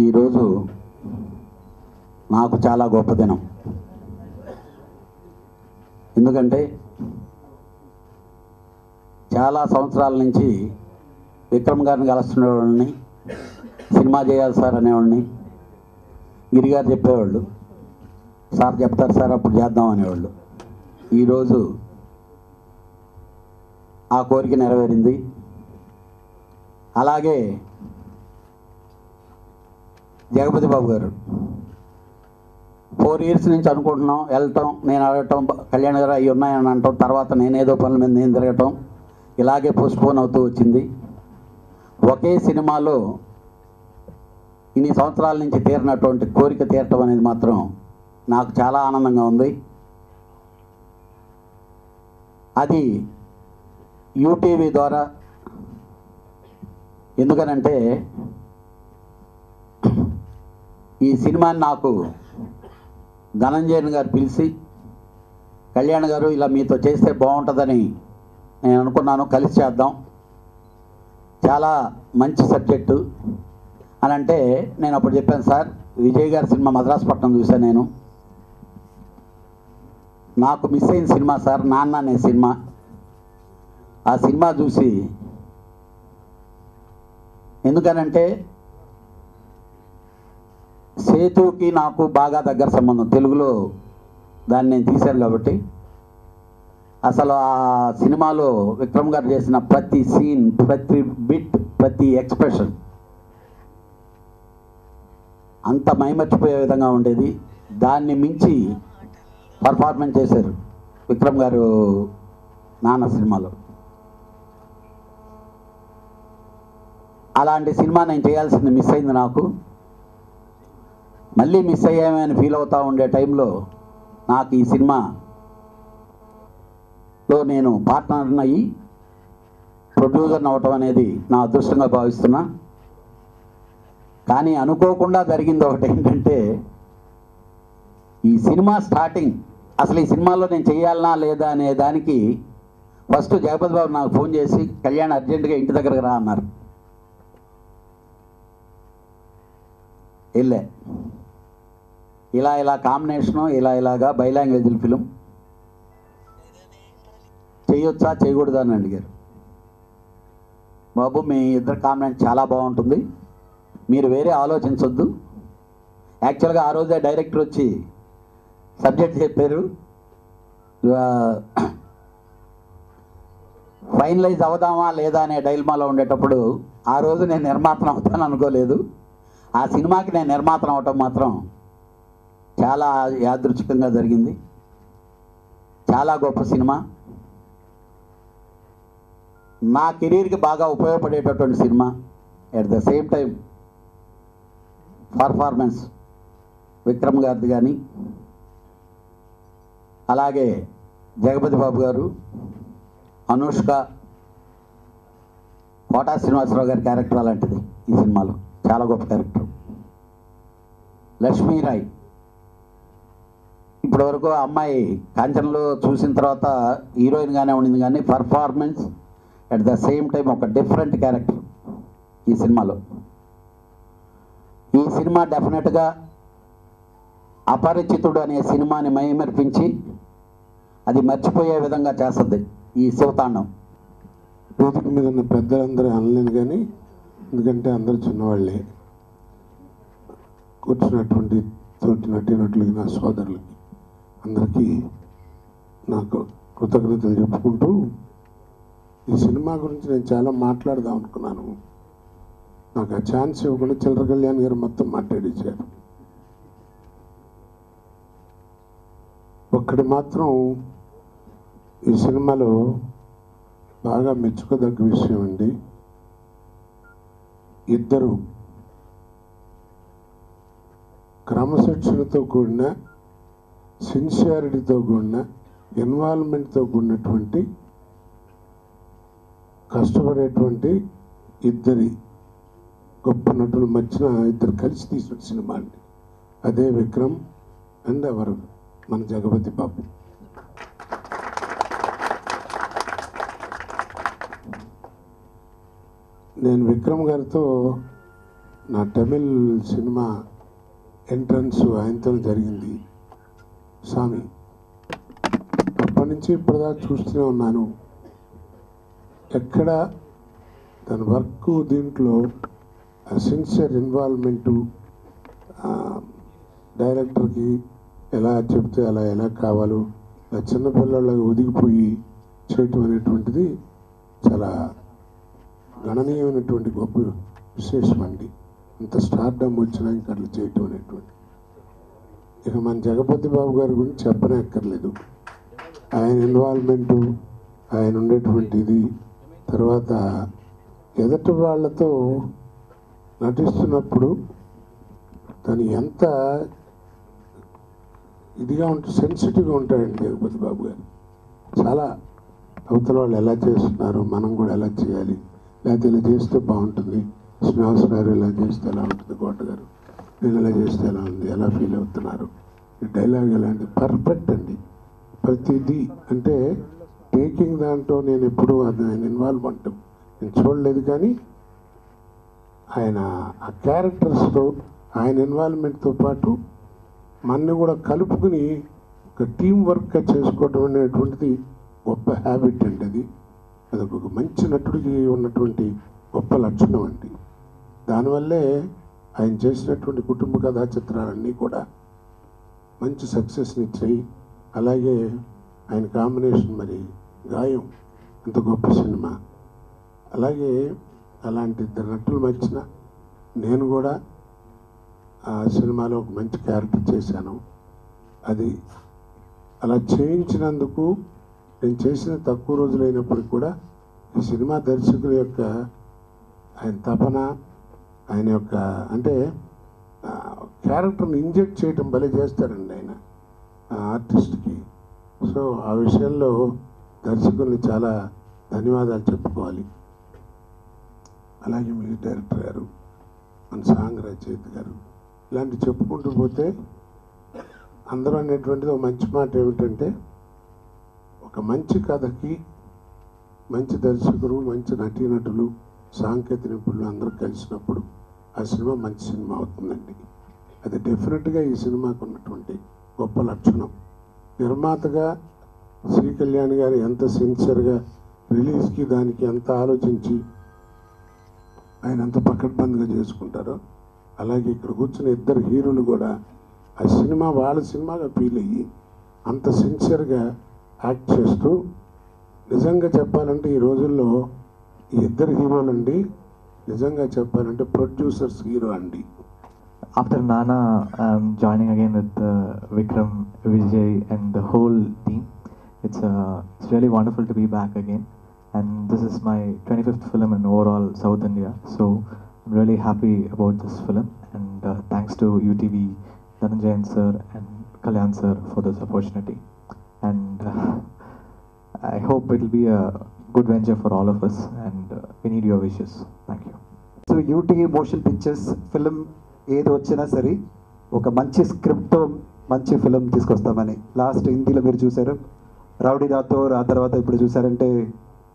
ఈరోజు నాకు చాలా గొప్ప దినం. ఎందుకంటే చాలా సంవత్సరాల నుంచి విక్రమ్ గారిని కలుస్తున్నవాడిని, సినిమా చేయాలి సార్ అనేవాడిని. గిరిగారు చెప్పేవాళ్ళు, సార్ చెప్తారు సార్ అప్పుడు చేద్దాం అనేవాళ్ళు. ఈరోజు ఆ కోరిక నెరవేరింది. అలాగే జగపతి బాబు గారు 4 years నుంచి అనుకుంటున్నాం, వెళ్ళటం, నేను అడగటం, కళ్యాణ్ గారు అవి ఉన్నాయని అంటాం, తర్వాత నేనేదో పనుల మీద నేను తిరగటం, ఇలాగే పోస్ట్పోన్ అవుతూ వచ్చింది. ఒకే సినిమాలో ఇన్ని సంవత్సరాల నుంచి తీరినటువంటి కోరిక తీరటం అనేది మాత్రం నాకు చాలా ఆనందంగా ఉంది. అది యూటీవీ ద్వారా. ఎందుకనంటే ఈ సినిమాని నాకు ధనంజయన్ గారు పిలిచి, కళ్యాణ్ గారు ఇలా మీతో చేస్తే బాగుంటుందని నేను అనుకున్నాను, కలిసి చేద్దాం, చాలా మంచి సబ్జెక్టు అని అంటే నేను అప్పుడు చెప్పాను, సార్ విజయ్ గారి సినిమా మద్రాసుపట్నం చూశాను, నేను నాకు మిస్ అయిన సినిమా సార్ నాన్న అనే సినిమా. ఆ సినిమా చూసి, ఎందుకనంటే సేతుకి నాకు బాగా దగ్గర సంబంధం, తెలుగులో దాన్ని నేను తీశాను కాబట్టి. అసలు ఆ సినిమాలో విక్రమ్ గారు చేసిన ప్రతి సీన్, ప్రతి బిట్, ప్రతి ఎక్స్ప్రెషన్ అంత మైమర్చిపోయే విధంగా ఉండేది. దాన్ని మించి పర్ఫార్మెన్స్ చేశారు విక్రమ్ గారు నాన్న సినిమాలో. అలాంటి సినిమా నేను చేయాల్సింది మిస్ అయింది. నాకు మళ్ళీ మిస్ అయ్యామని ఫీల్ అవుతూ ఉండే టైంలో నాకు ఈ సినిమాలో నేను పార్ట్నర్ అయ్యి ప్రొడ్యూసర్ని అవ్వటం అనేది నా అదృష్టంగా భావిస్తున్నా. కానీ అనుకోకుండా జరిగింది ఒకటి ఏంటంటే, ఈ సినిమా స్టార్టింగ్, అసలు ఈ సినిమాలో నేను చేయాలనా లేదా అనే దానికి ఫస్ట్ జగపతి బాబు నాకు ఫోన్ చేసి, కళ్యాణ్ అర్జెంటుగా ఇంటి దగ్గరకు రా అన్నారు. వెళ్ళే ఇలా కాంబినేషను, ఇలాగా బైలాంగ్వేజ్ ఫిలిం చేయొచ్చా చేయకూడదా అని అడిగారు. బాబు మీ ఇద్దరు కాంబినేషన్ చాలా బాగుంటుంది, మీరు వేరే ఆలోచించొద్దు. యాక్చువల్గా ఆ రోజే డైరెక్టర్ వచ్చి సబ్జెక్ట్ చెప్పారు, ఫైనలైజ్ అవుదామా లేదా అనే డైల్మాలో ఉండేటప్పుడు ఆ రోజు నేను నిర్మాతను అవుతాను అనుకోలేదు. ఆ సినిమాకి నేను నిర్మాతను అవటం మాత్రం చాలా యాదృచ్ఛికంగా జరిగింది. చాలా గొప్ప సినిమా, నా కెరీర్కి బాగా ఉపయోగపడేటటువంటి సినిమా. At the same time performance Vikram గారిది కానీ, అలాగే జగపతి బాబు గారు, అనుష్క, కోటా శ్రీనివాసరావు గారి క్యారెక్టర్ అలాంటిది ఈ సినిమాలో, చాలా గొప్ప క్యారెక్టర్. లక్ష్మీరాయ్, ఇప్పటివరకు ఆ అమ్మాయి కాంచనలో చూసిన తర్వాత హీరోయిన్గానే ఉండింది, కానీ performance at the same time ఒక డిఫరెంట్ క్యారెక్టర్ ఈ సినిమాలో. ఈ సినిమా డెఫినెట్గా అపరిచితుడు అనే సినిమాని మైమర్పించి అది మర్చిపోయే విధంగా చేస్తుంది ఈ శివతాండం. వేదిక మీద ఉన్న పెద్దలందరూ అనలేను, కానీ ఎందుకంటే అందరూ చిన్నవాళ్ళే. కూర్చున్నటువంటి తోటి నటీనటులకి, నా సోదరులకి అందరికీ నాకు కృతజ్ఞతలు చెప్పుకుంటూ, ఈ సినిమా గురించి నేను చాలా మాట్లాడదాం అనుకున్నాను. నాకు ఆ ఛాన్స్ ఇవ్వకుండా చిల్లర కళ్యాణ్ గారు మొత్తం మాట్లాడించారు. ఒక్కటి మాత్రం ఈ సినిమాలో బాగా మెచ్చుకోదగ్గ విషయం అండి, ఇద్దరు క్రమశిక్షణతో కూడిన, సిన్సియారిటీతో కూడిన, ఇన్వాల్వ్మెంట్తో కూడినటువంటి, కష్టపడేటువంటి ఇద్దరి గొప్ప నటుల మధ్యన ఇద్దరు కలిసి తీసిన సినిమా అండి. అదే విక్రమ్ అండ్ ఎవరు మన జగపతి బాబు. నేను విక్రమ్ గారితో నా తమిళ్ సినిమా ఎంట్రన్స్ ఆయనతో జరిగింది స్వామి. అప్పటి నుంచి ఇప్పటిదాకా చూస్తూనే ఉన్నాను. ఎక్కడ తన వర్క్ దీంట్లో సిన్సియర్ ఇన్వాల్వ్మెంటు, డైరెక్టర్కి ఎలా చెప్తే అలా ఎలా కావాలో చిన్నపిల్లలకు ఒదిగిపోయి చేయటం అనేటువంటిది చాలా గణనీయమైనటువంటి గొప్ప విశేషం అండి. అంత స్టార్డమ్ వచ్చినా ఇంకా అట్లా చేయటం అనేటువంటి. ఇక మన జగపతి బాబు గారి గురించి చెప్పనక్కర్లేదు. ఆయన ఇన్వాల్వ్మెంటు, ఆయన ఉండేటువంటిది, తర్వాత ఎదుటి వాళ్ళతో నటిస్తున్నప్పుడు తను ఎంత ఇదిగా సెన్సిటివ్గా ఉంటాడండి జగపతి బాబు గారు. చాలా అవతల వాళ్ళు ఎలా చేస్తున్నారు, మనం కూడా ఎలా చేయాలి, లేకపోతే ఇలా చేస్తే బాగుంటుంది, శ్రీనివాస్ గారు ఇలా చేస్తే ఎలా ఉంటుంది, కోట గారు నేను ఎలా చేస్తే ఎలా ఉంది, ఎలా ఫీల్ అవుతున్నారు, ఈ డైలాగ్ ఎలాంటి పర్ఫెక్ట్ అండి. ప్రతిదీ అంటే టేకింగ్ దాంట్లో నేను ఎప్పుడు ఆయన ఇన్వాల్వ్మెంట్ నేను చూడలేదు, కానీ ఆయన ఆ క్యారెక్టర్స్తో ఆయన ఇన్వాల్వ్మెంట్తో పాటు మనని కూడా కలుపుకుని ఒక టీం వర్క్గా చేసుకోవడం అనేటువంటిది గొప్ప హ్యాబిట్ అండి. అది ఒక మంచి నటుడికి ఉన్నటువంటి గొప్ప లక్షణం అండి. దానివల్లే ఆయన చేసినటువంటి కుటుంబ కథా చిత్రాలన్నీ కూడా మంచి సక్సెస్ని ఇచ్చాయి. అలాగే ఆయన కాంబినేషన్ మరి గాయం అంత గొప్ప సినిమా. అలాగే అలాంటి ఇద్దరు నటులు మధ్యన నేను కూడా ఆ సినిమాలో ఒక మంచి క్యారెక్టర్ చేశాను. అది అలా చేయించినందుకు నేను చేసిన తక్కువ రోజులైనప్పటికీ కూడా ఈ సినిమా దర్శకుల యొక్క ఆయన తపన, ఆయన యొక్క అంటే క్యారెక్టర్ని ఇంజెక్ట్ చేయటం భలే చేస్తారండి ఆయన ఆర్టిస్ట్కి. సో ఆ విషయంలో దర్శకుల్ని చాలా ధన్యవాదాలు చెప్పుకోవాలి. అలాగే మ్యూజిక్ డైరెక్టర్ గారు, మన సాంగ్ రచయిత గారు, ఇలాంటి చెప్పుకుంటూ పోతే అందరూ అనేటువంటిది ఒక మంచి మాట ఏమిటంటే, ఒక మంచి కథకి మంచి దర్శకులు, మంచి నటీనటులు, సాంకేతిక నిపుణులు అందరూ కలిసినప్పుడు ఆ సినిమా మంచి సినిమా అవుతుందండి. అది డెఫినెట్గా ఈ సినిమాకు ఉన్నటువంటి గొప్ప లక్షణం. నిర్మాతగా శ్రీ కళ్యాణ్ గారు ఎంత సిన్సియర్గా రిలీజ్కి దానికి ఎంత ఆలోచించి ఆయన ఎంత పకడ్బందీగా చేసుకుంటారో, అలాగే ఇక్కడ కూర్చున్న ఇద్దరు హీరోలు కూడా ఆ సినిమా వాళ్ళ సినిమాగా ఫీల్ అయ్యి అంత సిన్సియర్గా యాక్ట్ చేస్తూ, నిజంగా చెప్పాలంటే ఈ రోజుల్లో ఈ ఇద్దరు హీరోలు అండి, నిజంగా చెప్పాలంటే ప్రొడ్యూసర్స్ హీరో అండి. After Nana, I'm joining again with Vikram, Vijay and the whole team. It's really wonderful to be back again, and this is my 25th film in overall South India, so I'm really happy about this film, and thanks to UTV, Dhananjayan sir and Kalyan sir for this opportunity, and I hope it will be a good venture for all of us, and we need your wishes. Thank you. So UTV motion pictures film ఏది వచ్చినా సరే ఒక మంచి స్క్రిప్ట్తో మంచి film తీసుకొస్తామని. Last హిందీలో మీరు చూసారు రౌడీ రాథోర్, ఆ తర్వాత ఇప్పుడు చూసారంటే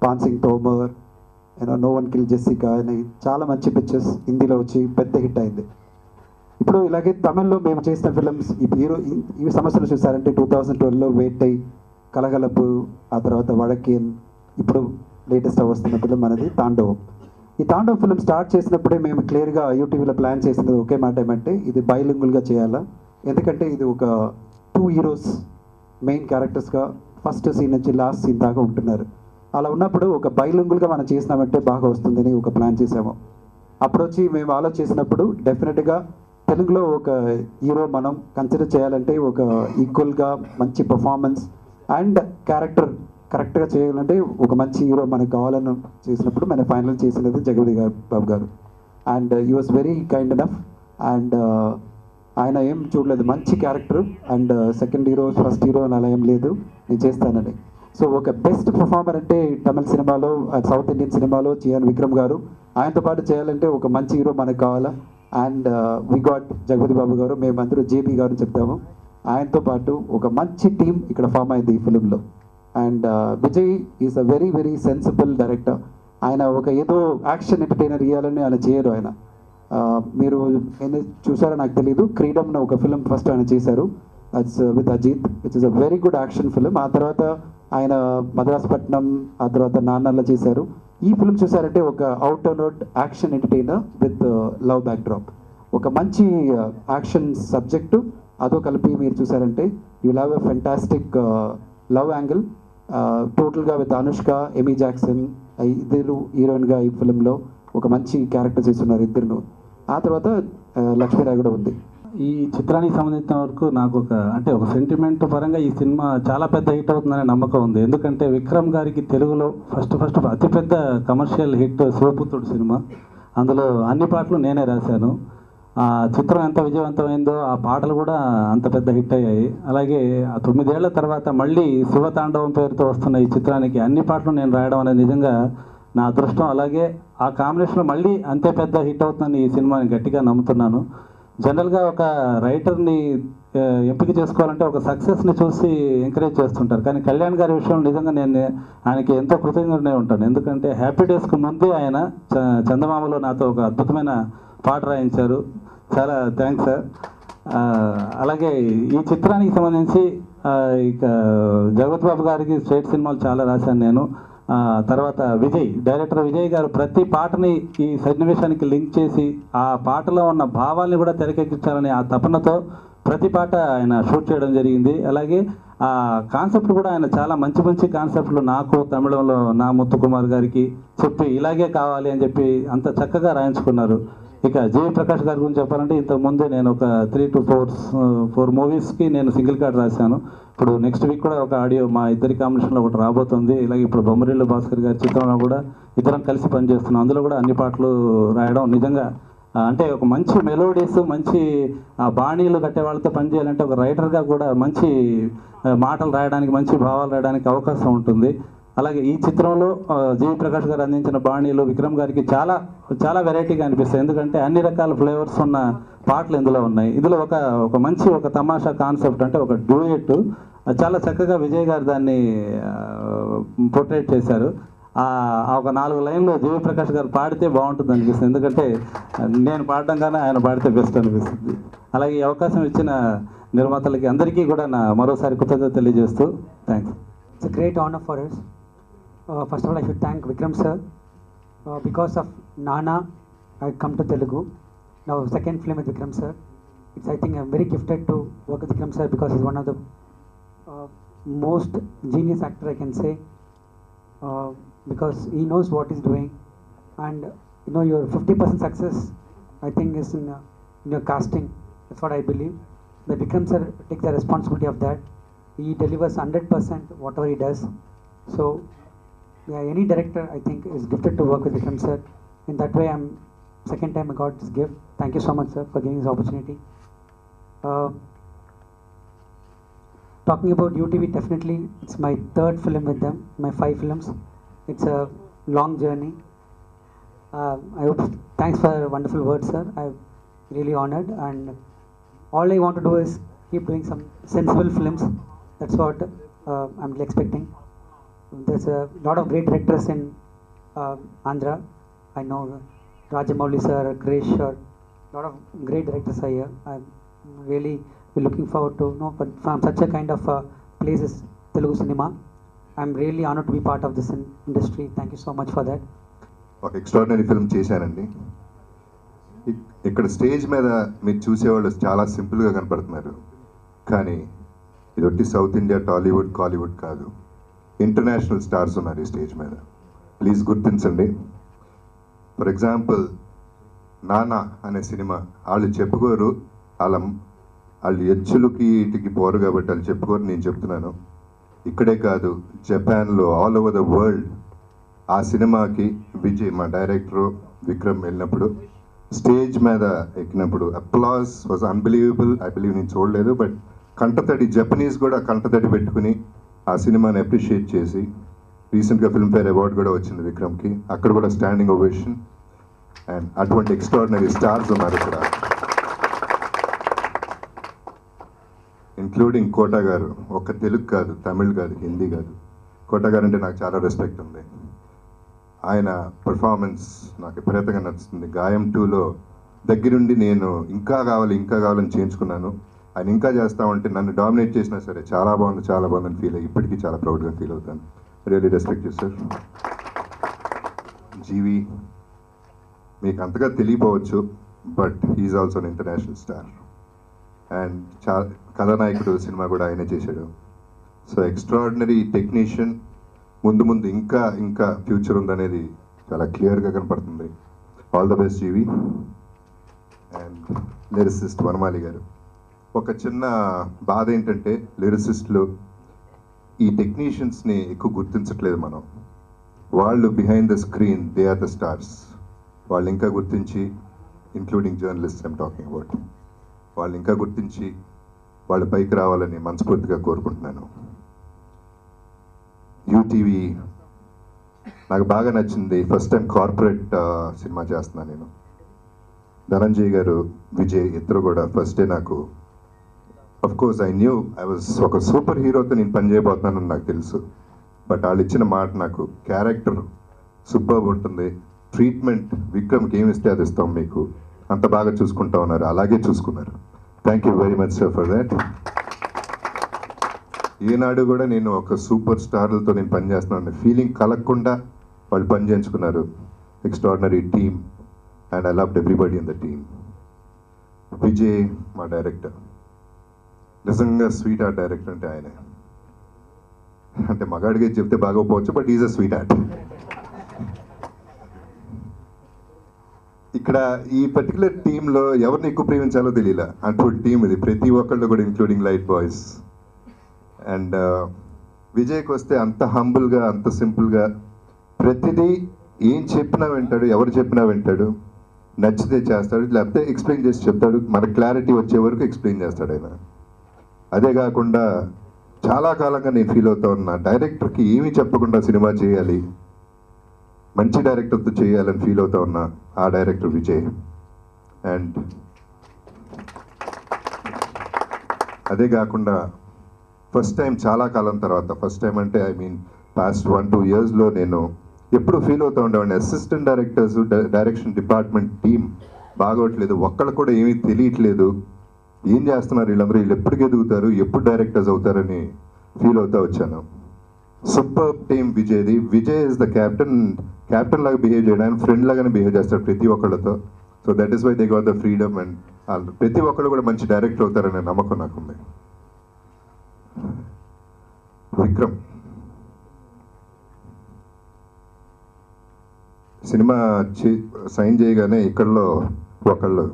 Paan Singh Tomar, no one kill Jessica అని చాలా మంచి పిక్చర్స్ హిందీలో వచ్చి పెద్ద హిట్ అయింది. ఇప్పుడు ఇలాగే తమిళ్లో మేము చేసిన ఫిలిమ్స్ ఈ సంవత్సరం చూసారంటే 2012లో వేటై, కలగలపు, ఆ తర్వాత వడకేన్, ఇప్పుడు లేటెస్ట్గా వస్తున్న ఫిలిం అనేది తాండవం. ఈ తాండవ్ ఫిలిం స్టార్ట్ చేసినప్పుడే మేము క్లియర్గా యూటీవీలో ప్లాన్ చేసినది ఒకే మాట ఏమంటే ఇది బైలింగుల్గా చేయాలా, ఎందుకంటే ఇది ఒక 2 హీరోస్ మెయిన్ క్యారెక్టర్స్గా ఫస్ట్ సీన్ నుంచి లాస్ట్ సీన్ దాకా ఉంటున్నారు. అలా ఉన్నప్పుడు ఒక బైలింగుల్గా మనం చేసినామంటే బాగా వస్తుందని ఒక ప్లాన్ చేసాము. అప్పుడు వచ్చి మేము ఆలోచించినప్పుడు డెఫినెట్గా తెలుగులో ఒక హీరో మనం కన్సిడర్ చేయాలంటే ఒక ఈక్వల్గా మంచి పర్ఫార్మెన్స్ అండ్ క్యారెక్టర్ కరెక్ట్గా చేయాలంటే ఒక మంచి హీరో మనకు కావాలని చేసినప్పుడు మనం ఫైనల్ చేసినది జగపతి బాబు గారు. And he was very kind enough, and ఆయన ఏం చూడలేదు, మంచి character and second hero first hero అని అలా ఏం లేదు, నేను చేస్తానని. సో ఒక బెస్ట్ పర్ఫార్మర్ అంటే తమిళ సినిమాలో సౌత్ ఇండియన్ సినిమాలో చియాన్ విక్రమ్ గారు, ఆయనతో పాటు చేయాలంటే ఒక మంచి హీరో మనకు కావాలా. అండ్ వి గాట్ జగపతి బాబు గారు, మేమందరూ జేపీ గారు చెప్తాము. ఆయనతో పాటు ఒక మంచి టీం ఇక్కడ ఫామ్ అయింది ఈ ఫిలింలో. And Vijay is a very very sensible director. ఆయన ఒక ఏదో యాక్షన్ ఎంటర్టైనర్ ఇవ్వాలని ఆయన చేయరు. ఆయన మీరు చూసారో నాకు తెలియదు, క్రీడమ్ను ఒక ఫిలిం ఫస్ట్ ఆయన చేశారు, it's with Ajith, it's is a very good action film. ఆ తర్వాత ఆయన మద్రాసుపట్నం, ఆ తర్వాత నాన్నల్లో చేశారు. ఈ ఫిలిం చూసారంటే ఒక out and out action entertainer with love backdrop, ఒక మంచి యాక్షన్ సబ్జెక్టు అదో కలిపి మీరు చూసారంటే you have a fantastic love angle. టోటల్గా విత్ అనుష్క, ఎమీ జాక్సన్ ఇద్దరు హీరోయిన్గా ఈ ఫిలింలో ఒక మంచి క్యారెక్టర్ చేస్తున్నారు ఇద్దరు. ఆ తర్వాత లక్ష్మీరాయ్ కూడా ఉంది. ఈ చిత్రానికి సంబంధించిన వరకు నాకు ఒక సెంటిమెంట్ పరంగా ఈ సినిమా చాలా పెద్ద హిట్ అవుతుందనే నమ్మకం ఉంది. ఎందుకంటే విక్రమ్ గారికి తెలుగులో ఫస్ట్ అతిపెద్ద కమర్షియల్ హిట్ శివపుత్రుడు సినిమా. అందులో అన్ని పాటలు నేనే రాశాను. ఆ చిత్రం ఎంత విజయవంతమైందో ఆ పాటలు కూడా అంత పెద్ద హిట్ అయ్యాయి. అలాగే 9 ఏళ్ల తర్వాత మళ్ళీ శివతాండవం పేరుతో వస్తున్న ఈ చిత్రానికి అన్ని పాటలు నేను రాయడం అనేది నిజంగా నా అదృష్టం. అలాగే ఆ కాంబినేషన్లో మళ్ళీ అంతే పెద్ద హిట్ అవుతుందని ఈ సినిమాని గట్టిగా నమ్ముతున్నాను. జనరల్గా ఒక రైటర్ని ఎంపిక చేసుకోవాలంటే ఒక సక్సెస్ని చూసి ఎంకరేజ్ చేస్తుంటారు, కానీ కళ్యాణ్ గారి విషయంలో నిజంగా నేను ఆయనకి ఎంతో కృతజ్ఞతనే ఉంటాను. ఎందుకంటే హ్యాపీ డేస్కు ముందే ఆయన చందమామలో నాతో ఒక అద్భుతమైన పాట రాయించారు. చాలా థ్యాంక్స్ సార్. అలాగే ఈ చిత్రానికి సంబంధించి ఇక జగపతి బాబు గారికి స్టేట్ సినిమాలు చాలా రాశాను నేను. తర్వాత డైరెక్టర్ విజయ్ గారు ప్రతి పాటని ఈ సన్నివేశానికి లింక్ చేసి ఆ పాటలో ఉన్న భావాల్ని కూడా తెరకెక్కించాలని ఆ తపనతో ప్రతి పాట ఆయన షూట్ చేయడం జరిగింది. అలాగే ఆ కాన్సెప్ట్ కూడా ఆయన చాలా మంచి మంచి కాన్సెప్ట్లు నాకు తమిళంలో నా ముత్తుకుమార్ గారికి చెప్పి ఇలాగే కావాలి అని చెప్పి అంత చక్కగా రాయించుకున్నారు. ఇక జయ ప్రకాష్ గారి గురించి చెప్పాలంటే ఇంతకుముందే నేను ఒక 3 to 4 మూవీస్కి నేను సింగిల్ కార్డ్ రాశాను. ఇప్పుడు నెక్స్ట్ వీక్ కూడా ఒక ఆడియో మా ఇద్దరి కాంబినేషన్లో ఒకటి రాబోతుంది. ఇలాగే ఇప్పుడు బొమ్మరిల్లు భాస్కర్ గారి చిత్రంలో కూడా ఇద్దరం కలిసి పనిచేస్తున్నాం. అందులో కూడా అన్ని పాటలు రాయడం నిజంగా అంటే ఒక మంచి మెలోడీస్, మంచి బాణీలు కట్టే వాళ్ళతో పనిచేయాలంటే ఒక రైటర్గా కూడా మంచి మాటలు రాయడానికి, మంచి భావాలు రాయడానికి అవకాశం ఉంటుంది. అలాగే ఈ చిత్రంలో జయప్రకాష్ గారు అందించిన బాణీలు విక్రమ్ గారికి చాలా చాలా వెరైటీగా అనిపిస్తాయి. ఎందుకంటే అన్ని రకాల ఫ్లేవర్స్ ఉన్న పాటలు ఇందులో ఉన్నాయి. ఇందులో ఒక మంచి తమాషా కాన్సెప్ట్, అంటే ఒక డ్యూయెట్ చాలా చక్కగా విజయ్ గారు దాన్ని పోర్ట్రేట్ చేశారు. ఒక 4 లైన్లు జయప్రకాష్ గారు పాడితే బాగుంటుంది అనిపిస్తుంది, ఎందుకంటే నేను పాడడం కానీ ఆయన పాడితే బెస్ట్ అనిపిస్తుంది. అలాగే ఈ అవకాశం ఇచ్చిన నిర్మాతలకి అందరికీ కూడా నా మరోసారి కృతజ్ఞత తెలియజేస్తూ thanks. It's a great honor for us. First of all, I should thank Vikram sir. Because of Nana, I come to Telugu. Now, second film with Vikram sir. I think I'm very gifted to work with Vikram sir because he's one of the most genius actor I can say. Because he knows what he's doing, and your 50% success, I think, is in your casting. That's what I believe. That Vikram sir takes the responsibility of that. He delivers 100% whatever he does. So, yeah, any director I think is gifted to work with Vikram sir. In that way, second time I got this gift. Thank you so much, sir, for giving this opportunity. Talking about UTV, definitely it's my 3rd film with them. My 5 films. It's a long journey. I hope. Thanks for wonderful words, sir. I'm really honored, and all I want to do is keep doing some sensible films. That's what I'm expecting. There's a lot of great directors in Andhra. I know Rajamouli sir, Krish sir, a lot of great directors are here. I'm really looking forward to know from such a kind of place as Telugu cinema. I'm really honored to be part of this industry. Thank you so much for that. ఒక extraordinary film చేశానండి. ఇక్కడ stage మీద మీరు చూసేవాళ్ళు చాలా సింపుల్గా కనపడుతున్నారు, కానీ ఇది ఒట్టి సౌత్ ఇండియా, టాలీవుడ్, కాలీవుడ్ కాదు, ఇంటర్నేషనల్ స్టార్స్ ఉన్నారు ఈ స్టేజ్ మీద. ప్లీజ్ గుర్తించండి. ఫర్ ఎగ్జాంపుల్ నానా అనే సినిమా వాళ్ళు చెప్పుకోరు, వాళ్ళు ఎచ్చులకి ఇటుకి పోరు కాబట్టి వాళ్ళు చెప్పుకోరు. నేను చెప్తున్నాను, ఇక్కడే కాదు, జపాన్లో, ఆల్ ఓవర్ ద వరల్డ్ ఆ సినిమాకి విజయ్ మా డైరెక్టరు విక్రమ్ వెళ్ళినప్పుడు స్టేజ్ మీద ఎక్కినప్పుడు applause was unbelievable. I believe నేను చూడలేదు, బట్ కంటతడి జపనీస్ కూడా కంటతడి పెట్టుకుని ఆ సినిమాని అప్రిషియేట్ చేసి రీసెంట్గా ఫిల్మ్ఫేర్ అవార్డు కూడా వచ్చింది విక్రమ్కి. అక్కడ కూడా స్టాండింగ్ ఓవేషన్. అండ్ అటువంటి ఎక్స్ట్రాడినరీ స్టార్స్ ఉన్నారు ఇక్కడ, ఇంక్లూడింగ్ కోటా గారు. ఒక్క తెలుగు కాదు, తమిళ్ కాదు, హిందీ కాదు, కోటా గారు అంటే నాకు చాలా రెస్పెక్ట్ ఉంది. ఆయన పర్ఫార్మెన్స్ నాకు విపరీతంగా నచ్చుతుంది. గాయం 2లో దగ్గరుండి నేను ఇంకా కావాలని చేయించుకున్నాను. ఆయన ఇంకా చేస్తామంటే నన్ను డామినేట్ చేసినా సరే చాలా బాగుందని ఫీల్ అయ్యి ఇప్పటికీ చాలా ప్రౌడ్గా ఫీల్ అవుతాను. Really respect you sir. G V మీకు అంతగా తెలియపోవచ్చు, but he's also an international star. And కథానాయకుడు సినిమా కూడా ఆయనే చేశాడు. So extraordinary technician. ముందు ఇంకా ఫ్యూచర్ ఉందనేది చాలా క్లియర్గా కనపడుతుంది. All the best G V. And lyricist Vanamali garu. ఒక చిన్న బాధ ఏంటంటే లిరిసిస్టులు ఈ టెక్నీషియన్స్ని ఎక్కువ గుర్తించట్లేదు మనం. వాళ్ళు behind the screen they are the stars. వాళ్ళు ఇంకా గుర్తించి, including journalist I'm talking about, వాళ్ళు ఇంకా గుర్తించి వాళ్ళ పైకి రావాలని మనస్ఫూర్తిగా కోరుకుంటున్నాను. యూటీవీ నాకు బాగా నచ్చింది. ఫస్ట్ టైం కార్పొరేట్ సినిమా చేస్తున్నాను నేను. ధనంజయ్ గారు, విజయ్ ఇద్దరు కూడా ఫస్ట్ డే నాకు, of course I knew I was ఒక సూపర్ హీరోతో నేను పనిచేయబోతున్నానని నాకు తెలుసు. బట్ వాళ్ళు ఇచ్చిన మాట నాకు, క్యారెక్టర్ సూపర్బ్ ఉంటుంది, ట్రీట్మెంట్ విక్రమ్కి ఏమి ఇస్తే అది ఇస్తాం మీకు, అంత బాగా చూసుకుంటా ఉన్నారు. అలాగే చూసుకున్నారు. Thank you very much sir for that. ఈనాడు కూడా నేను ఒక సూపర్ స్టార్లతో నేను పనిచేస్తున్నాను ఫీలింగ్ కలగకుండా వాళ్ళు పని చేయించుకున్నారు. Extraordinary team and I loved everybody in the team. Vijay మా డైరెక్టర్, నిజంగా స్వీట్ హార్ట్ డైరెక్టర్ అంటే ఆయనే. అంటే మగాడిగా చెప్తే బాగోపోవచ్చు, but is a sweetheart. ఇక్కడ ఈ పర్టికులర్ టీంలో ఎవరిని ఎక్కువ ప్రేమించాలో తెలియలే. అటువంటి టీం ఇది, ప్రతి ఒక్కళ్ళు కూడా, ఇంక్లూడింగ్ లైట్ బాయ్స్. అండ్ విజయ్కి వస్తే అంత హంబుల్గా, అంత సింపుల్గా, ప్రతిదీ ఏం చెప్పినా వింటాడు, ఎవరు చెప్పినా వింటాడు, నచ్చితే చేస్తాడు, లేకపోతే ఎక్స్ప్లెయిన్ చేసి చెప్తాడు. మన క్లారిటీ వచ్చే వరకు ఎక్స్ప్లెయిన్ చేస్తాడు ఆయన. అదే కాకుండా చాలా కాలంగా నేను ఫీల్ అవుతా ఉన్నా, డైరెక్టర్కి ఏమీ చెప్పకుండా సినిమా చేయాలి, మంచి డైరెక్టర్తో చేయాలని ఫీల్ అవుతా ఉన్నా. ఆ డైరెక్టర్ విజయ్. అండ్ అదే కాకుండా ఫస్ట్ టైం చాలా కాలం తర్వాత, ఫస్ట్ టైం అంటే ఐ మీన్ పాస్ట్ 1-2 yearsలో నేను ఎప్పుడు ఫీల్ అవుతూ ఉండేవాడిని, assistant directors, direction department team బాగోట్లేదు, ఒక్కళ్ళు కూడా ఏమీ తెలియట్లేదు, ఏం చేస్తున్నారు వీళ్ళందరూ, వీళ్ళు ఎప్పుడు ఎదుగుతారు, ఎప్పుడు డైరెక్టర్స్ అవుతారని ఫీల్ అవుతూ వచ్చాను. సూపర్ టీమ్ విజయ్ది. విజయ్ ఇస్ ద క్యాప్టెన్ లాగా బిహేవ్ చేయడానికి, ఫ్రెండ్ లాగానే బిహేవ్ చేస్తాడు ప్రతి ఒక్కళ్ళతో. So that is why they got the freedom. And ప్రతి ఒక్కళ్ళు కూడా మంచి డైరెక్టర్ అవుతారనే నమ్మకం నాకుంది. విక్రమ్ సినిమా సైన్ చేయగానే ఇక్కడలో ఒకళ్ళు,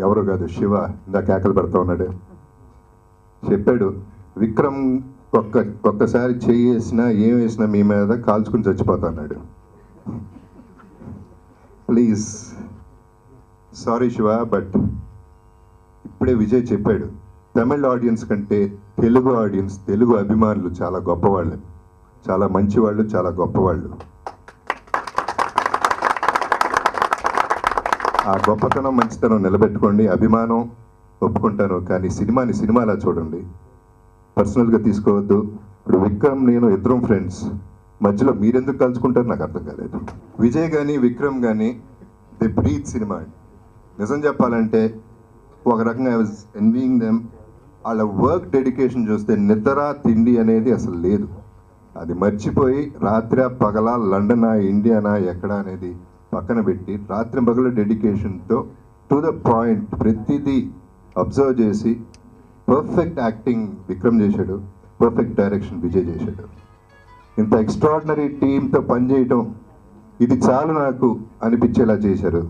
ఎవరు కాదు శివ, ఇందా కేకలు పెడతా ఉన్నాడు, చెప్పాడు విక్రమ్ ఒక్కసారి చెయ్యి వేసినా ఏం వేసినా మీ మీద కాల్చుకుని చచ్చిపోతా అన్నాడు. ప్లీజ్, సారీ శివ, బట్ ఇప్పుడే విజయ్ చెప్పాడు, తమిళ ఆడియన్స్ కంటే తెలుగు ఆడియన్స్, తెలుగు అభిమానులు చాలా గొప్పవాళ్ళు, చాలా మంచివాళ్ళు, చాలా గొప్పవాళ్ళు. ఆ గొప్పతనం, మంచితనం నిలబెట్టుకోండి. అభిమానం ఒప్పుకుంటాను, కానీ సినిమాని సినిమాలా చూడండి, పర్సనల్గా తీసుకోవద్దు. ఇప్పుడు విక్రమ్ నేను ఇద్దరం ఫ్రెండ్స్, మధ్యలో మీరెందుకు కలుసుకుంటారు నాకు అర్థం కాలేదు. విజయ్ కానీ విక్రమ్ కానీ దే బ్రీత్ సినిమా. నిజం చెప్పాలంటే ఒక రకంగా ఐ వాజ్ ఎన్వియింగ్ దెమ్. వాళ్ళ వర్క్ డెడికేషన్ చూస్తే నిద్ర తిండి అనేది అసలు లేదు. అది మర్చిపోయి రాత్రి పగల, లండనా, ఇండియానా, ఎక్కడ అనేది పక్కన పెట్టి రాత్రి పగల డెడికేషన్తో టు ద పాయింట్ ప్రతిదీ అబ్జర్వ్ చేసి పర్ఫెక్ట్ యాక్టింగ్ విక్రమ్ చేశాడు, పర్ఫెక్ట్ డైరెక్షన్ విజయ్ చేశాడు. ఇంత ఎక్స్ట్రాడినరీ టీంతో పనిచేయటం ఇది చాలు నాకు అనిపించేలా చేశారు.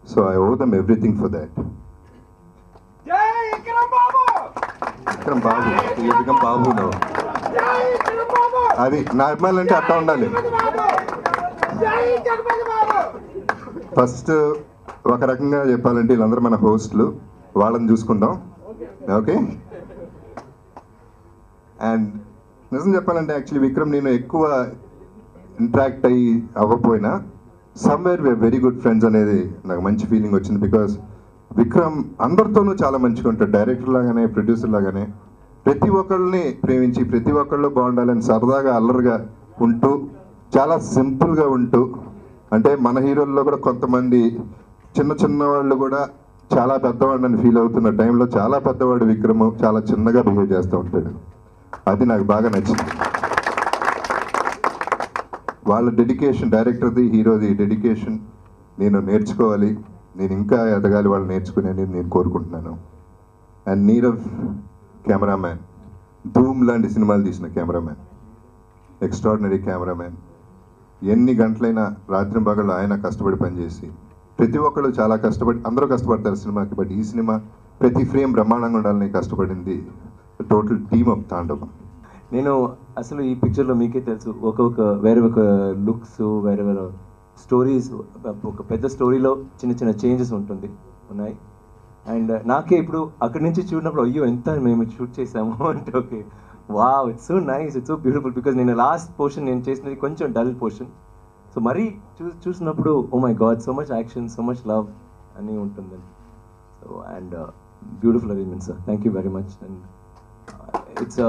So I owe them everything for that. Vikram Babu, Vikram Babu అది నా అభిమానులు అంటే అట్లా ఉండాలి. ఫస్ట్ ఒక రకంగా చెప్పాలంటే వీళ్ళందరూ మన హోస్ట్లు, వాళ్ళని చూసుకుందాం, ఓకే. అండ్ నిజం చెప్పాలంటే యాక్చువల్లీ విక్రమ్ నేను ఎక్కువ ఇంటరాక్ట్ అయ్యి అవ్వకపోయినా somewhere we are very good friends అనేది నాకు మంచి ఫీలింగ్ వచ్చింది. బికాస్ విక్రమ్ అందరితోనూ చాలా మంచిగా ఉంటాడు, డైరెక్టర్ లాగానే, ప్రొడ్యూసర్ లాగానే. ప్రతి ఒక్కళ్ళని ప్రేమించి ప్రతి ఒక్కళ్ళు బాగుండాలని సరదాగా అల్లరిగా ఉంటూ, చాలా సింపుల్గా ఉంటూ, అంటే మన హీరోల్లో కూడా కొంతమంది చిన్న చిన్న వాళ్ళు కూడా చాలా పెద్దవాడిని ఫీల్ అవుతున్న టైంలో చాలా పెద్దవాడు విక్రమ్ చాలా చిన్నగా బిహేవ్ చేస్తూ ఉంటాడు. అది నాకు బాగా నచ్చింది. వాళ్ళ డెడికేషన్, డైరెక్టర్ది హీరోది డెడికేషన్ నేను నేర్చుకోవాలి, నేను ఇంకా ఎదగాలి వాళ్ళు నేర్చుకునేది నేను కోరుకుంటున్నాను. అండ్ నీరవ్ కెమెరామ్యాన్, ధూమ్ లాంటి సినిమాలు తీసిన కెమెరామ్యాన్, ఎక్స్ట్రాడినరీ కెమెరామ్యాన్. ఎన్ని గంటలైనా రాత్రి పగళ్ళు ఆయన కష్టపడి పనిచేసి, ప్రతి ఒక్కళ్ళు చాలా కష్టపడి, అందరూ కష్టపడతారు సినిమాకి, బట్ ఈ సినిమా ప్రతి ఫ్రేమ్ బ్రహ్మాండంగా ఉండాలని కష్టపడింది టోటల్ టీమ్ ఆఫ్ తాండవం. నేను అసలు ఈ పిక్చర్లో మీకే తెలుసు, వేరే ఒక లుక్స్, వేరే స్టోరీస్, ఒక పెద్ద స్టోరీలో చిన్న చిన్న చేంజెస్ ఉన్నాయి. అండ్ నాకే ఇప్పుడు అక్కడి నుంచి చూసినప్పుడు అయ్యో ఎంత మేము షూట్ చేసాము అంటే okay wow, it's so nice, it's so beautiful. Because నేను లాస్ట్ పోర్షన్ నేను చేసినది కొంచెం డల్ పోర్షన్. సో మరీ చూసినప్పుడు oh my god, so much action, so much love అని ఉంటుందండి. So and beautiful arrangement sir, thank you very much. And it's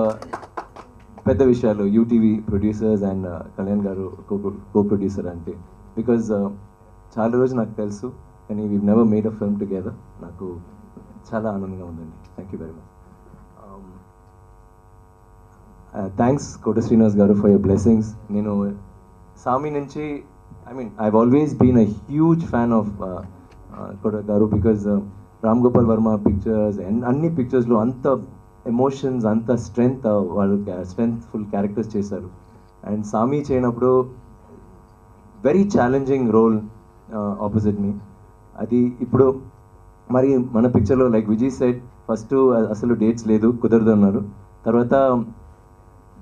పెద్ద విషయాలు యూటీవీ ప్రొడ్యూసర్స్ అండ్ కళ్యాణ్ గారు కో ప్రొడ్యూసర్ అంటే, బికాజ్ చాలా రోజు నాకు తెలుసు కానీ we never made a film together. నాకు చాలా ఆనందంగా ఉందండి. Thank you very much. Thanks Kota Srinivas garu for your blessings. నేను సామి నుంచి I've always been a huge fan of Kota garu, because Ram Gopal Varma pictures and అన్ని పిక్చర్స్లో అంత ఎమోషన్స్, అంత స్ట్రెంగ్త్, వాళ్ళు స్ట్రెంగ్త్ఫుల్ క్యారెక్టర్స్ చేశారు. అండ్ సామి చేయనప్పుడు very challenging role opposite me. అది ఇప్పుడు మరి మన పిక్చర్లో లైక్ విజయ్ సెట్ ఫస్ట్ అసలు డేట్స్ లేదు, కుదరదు అన్నారు. తర్వాత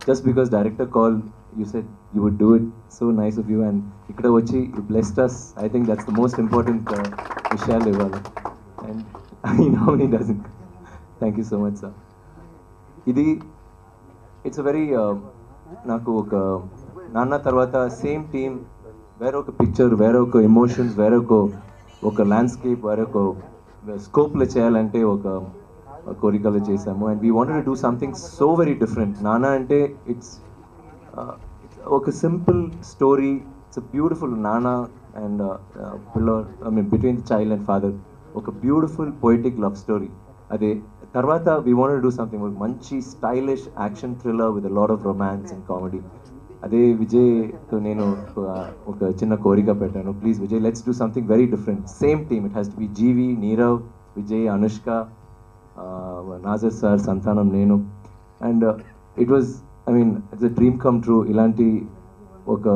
just because director call you set you would do it, so nice of you. And ఇక్కడ వచ్చి you blessed us. I think that's the most important విషయాలు ఇవ్వాలి. And I know he doesn't. Thank you so much sir. ఇది it's very నాకు ఒక నాన్న తర్వాత same team, వేరే ఒక పిక్చర్, వేరే ఒక ఎమోషన్స్, వేరే ఒక ల్యాండ్స్కేప్, వేరే ఒక స్కోప్లో చేయాలంటే ఒక కోరికలో చేసాము. And we wanted to do something so very different. Nanna అంటే ఇట్స్ ఒక సింపుల్ స్టోరీ, ఇట్స్ బ్యూటిఫుల్ నాన్న and between the child and father, ఒక బ్యూటిఫుల్ పొయిటిక్ లవ్ స్టోరీ. అదే తర్వాత we wanted to do something మంచి stylish action thriller with lot of romance and comedy. అదే విజయ్తో నేను ఒక చిన్న కోరిక పెట్టాను, please Vijay let's do something very different. Same team, it has to B G V, Nirav, Vijay, Anushka, Nazar sir, సంతానం, నేను. And it was it's a dream come true. ఇలాంటి ఒక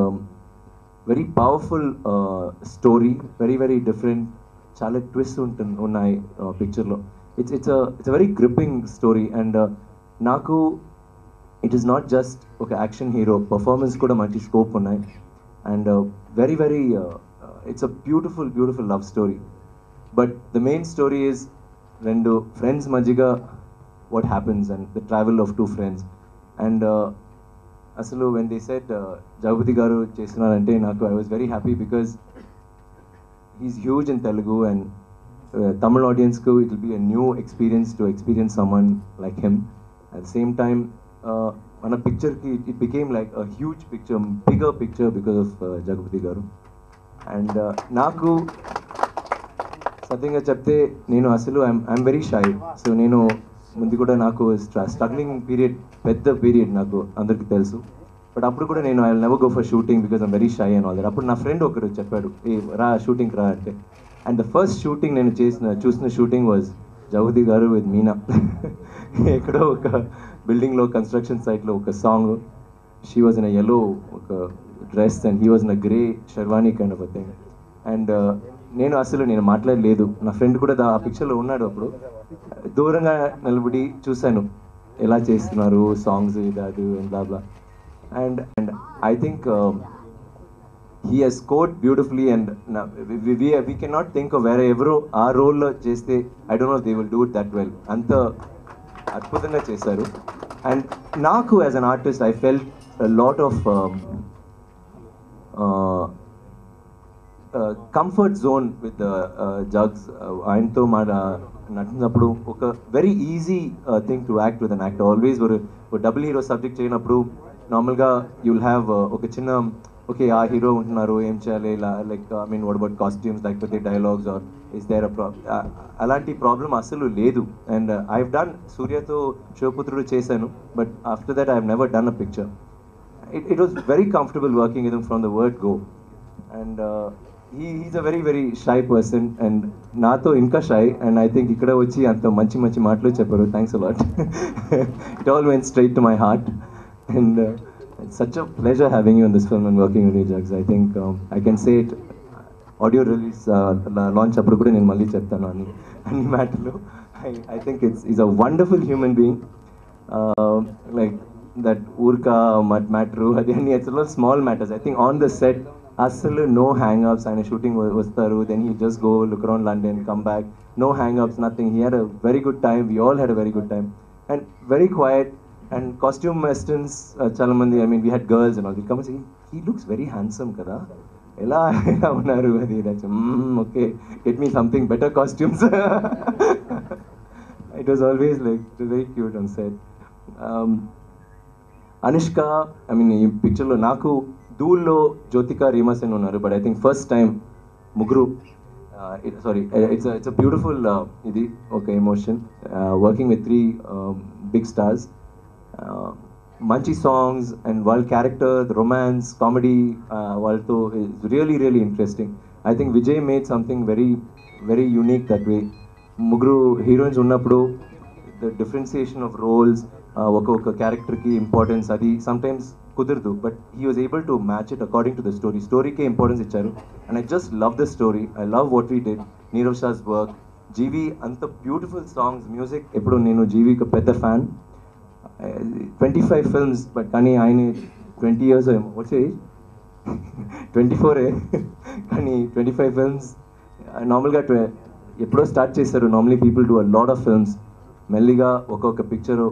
very powerful story, very very different, చాలా ట్విస్ట్ ఉన్నాయి పిక్చర్లో. It's a very gripping story. And నాకు it is not just ఒక action hero, performance కూడా మంచి స్కోప్ ఉన్నాయి. And very very it's a beautiful beautiful love story. But the main story is రెండు friends మధ్యగా what happens and the travel of two friends. And అసలు when they said Jagapathi గారు చేస్తున్నారంటే నాకు I was very happy, because he's huge in Telugu and Tamil audience ko it will be a new experience to experience someone like him. At the same time, on a picture it became like a huge picture, bigger picture because of Jagapati garu. And naku satyanga chepte nenu asalu I'm very shy, so nenu mundi kuda naku struggling period, pedda period naku andarki telusu. But appudu kuda nenu I'll never go for shooting because I'm very shy and all that. Appudu na friend okadu cheppadu, "Hey ra shooting ra" ante. And the first shooting నేను చూసిన shooting was Jagapathi గారు with Meena. ఎక్కడో ఒక బిల్డింగ్లో construction సైట్లో ఒక song, she was in a yellow ఒక dress and he was in a grey sherwani kind of a thing. And నేను మాట్లాడలేదు, నా ఫ్రెండ్ కూడా ఆ పిక్చర్లో ఉన్నాడు. అప్పుడు దూరంగా నిలబడి చూశాను ఎలా చేస్తున్నారు సాంగ్స్ ఇది అది blah. And I think he has scored beautifully. And we cannot think of wherever our role cheste, I don't know if they will do it that well. Anta adbhutanga chesaru. And naku as an artist I felt a lot of comfort zone with the Jugs. Ayantho natinappudu oka very easy thing to act with an actor. Always or double hero subject cheynappudu normal ga you'll have oka chinna okay ఆ hero ఉంటున్నారు ఏం చేయాలి ఇలా like I mean what about costumes లేకపోతే dialogues or is there అలాంటి problem అసలు లేదు. And I have done సూర్యతో శివపుత్రుడు చేశాను, but after that I have never done a picture. It was very comfortable working with him from the word go. And he's a very, very shy person. And nato inka shy. And I think ikkada vachi anta manchi maatlu chepparu. Thanks a lot. It all went straight to my heart. And it's such a pleasure having you in this film and working with you, Jags. I think I can say it. Audio release launch appudu kuda nenu malli cheptanu ani maatlu. I think he's a wonderful human being. Like that urka matter adi ani it's all small matters. I think on the set asalu no hang ups and shooting vastaru, then he just go look around London, come back, no hang ups, nothing. He had a very good time, we all had a very good time, and very quiet. And costume masters chala mandi, I mean we had girls and all, they come and say he looks very handsome kada ela unnaru adi. That's okay, get me something better costumes. It was always like very cute on set. Anushka I mean ఈ పిక్చర్లో నాకు ధూల్లో జ్యోతిక రీమాసేన్ ఉన్నారు, but I think first time ముగ్గురు sorry it's a beautiful ఇది ఒక emotion working with 3 big stars, మంచి songs and వాళ్ళ character romance comedy వాళ్ళతో it's really really interesting. I think Vijay made something very very unique that way. ముగ్గురు heroines ఉన్నప్పుడు the differentiation of roles ఒక్కొక్క క్యారెక్టర్కి importance అది సమ్టైమ్స్ కుదరదు, but he was able to match it according to the story. స్టోరీకే importance ఇచ్చారు. And I just love the story, I love what we did. Nirav Shah's work, G V అంత beautiful songs, music. ఎప్పుడు నేను జీవికి పెద్ద ఫ్యాన్. 25 ఫిల్మ్స్, బట్ కానీ ఆయన 20 years వచ్చే 24 కానీ 25 ఫిల్మ్స్ నార్మల్గా ఎప్పుడో స్టార్ట్ చేశారు. Normally people do a lot of films. మెల్లిగా ఒక్కొక్క పిక్చరు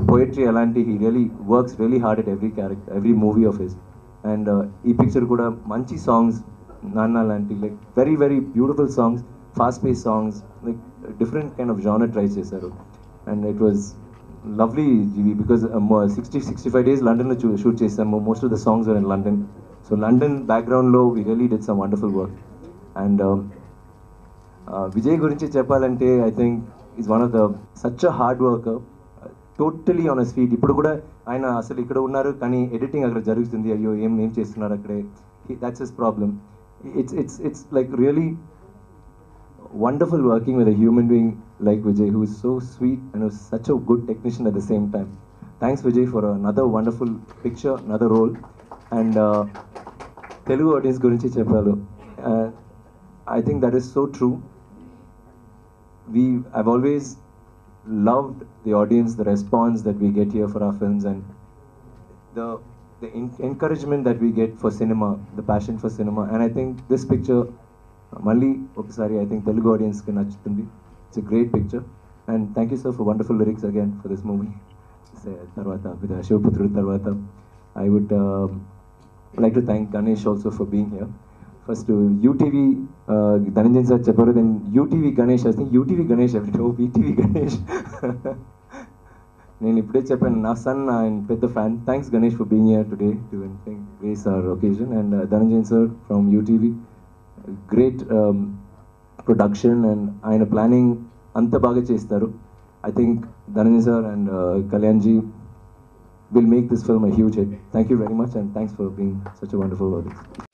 పోయట్రీ అలాంటి he really works really hard at every character every movie of his. And ఈ పిక్చర్ కూడా మంచి సాంగ్స్, నాన్న లాంటి like very very beautiful songs, fast pace songs, like different kind of genre try చేశారు. And it was lovely G V because 60-65 days లండన్లో shoot చేసాము. Most of the songs are in London. So London బ్యాక్గ్రౌండ్లో we really did some wonderful work. And Vijay గురించి చెప్పాలంటే I think is one of the such a hard worker, totally on his feet. ఇప్పుడు కూడా ఆయన అసలు ఇక్కడ ఉన్నారు కానీ ఎడిటింగ్ అక్కడ జరుగుతుంది, అయ్యో ఏం చేస్తున్నారు అక్కడే, that's his problem. It's like really wonderful working with a human being like Vijay, who is so sweet and who is such a good technician at the same time. Thanks Vijay for another wonderful picture, another role. And Telugu audience gurinchi cheppalu, I think that is so true. I've always loved the audience, the response that we get here for our films, and the encouragement that we get for cinema, the passion for cinema. And I think this picture malli okasari I think Telugu audience ki nachutundi. It's a great picture, and thank you sir for wonderful lyrics again for this movie. Tarvata with Shivaputrudu tarvata I would like to thank Ganesh also for being here. First to UTV Dhananjay sir chepparu, then UTV Ganesh. I think UTV Ganesh every time, VTV Ganesh. నేను ఇప్పుడే చెప్పాను నా son and పెద్ద fan. Thanks Ganesh for being here today to grace our occasion. And Dhananjay sir from UTV, great production and ఆయన planning అంత బాగా చేస్తారు. I think Dhananjay sir and Kalyan ji will make this film a huge hit. Thank you very much, and thanks for being such a wonderful audience.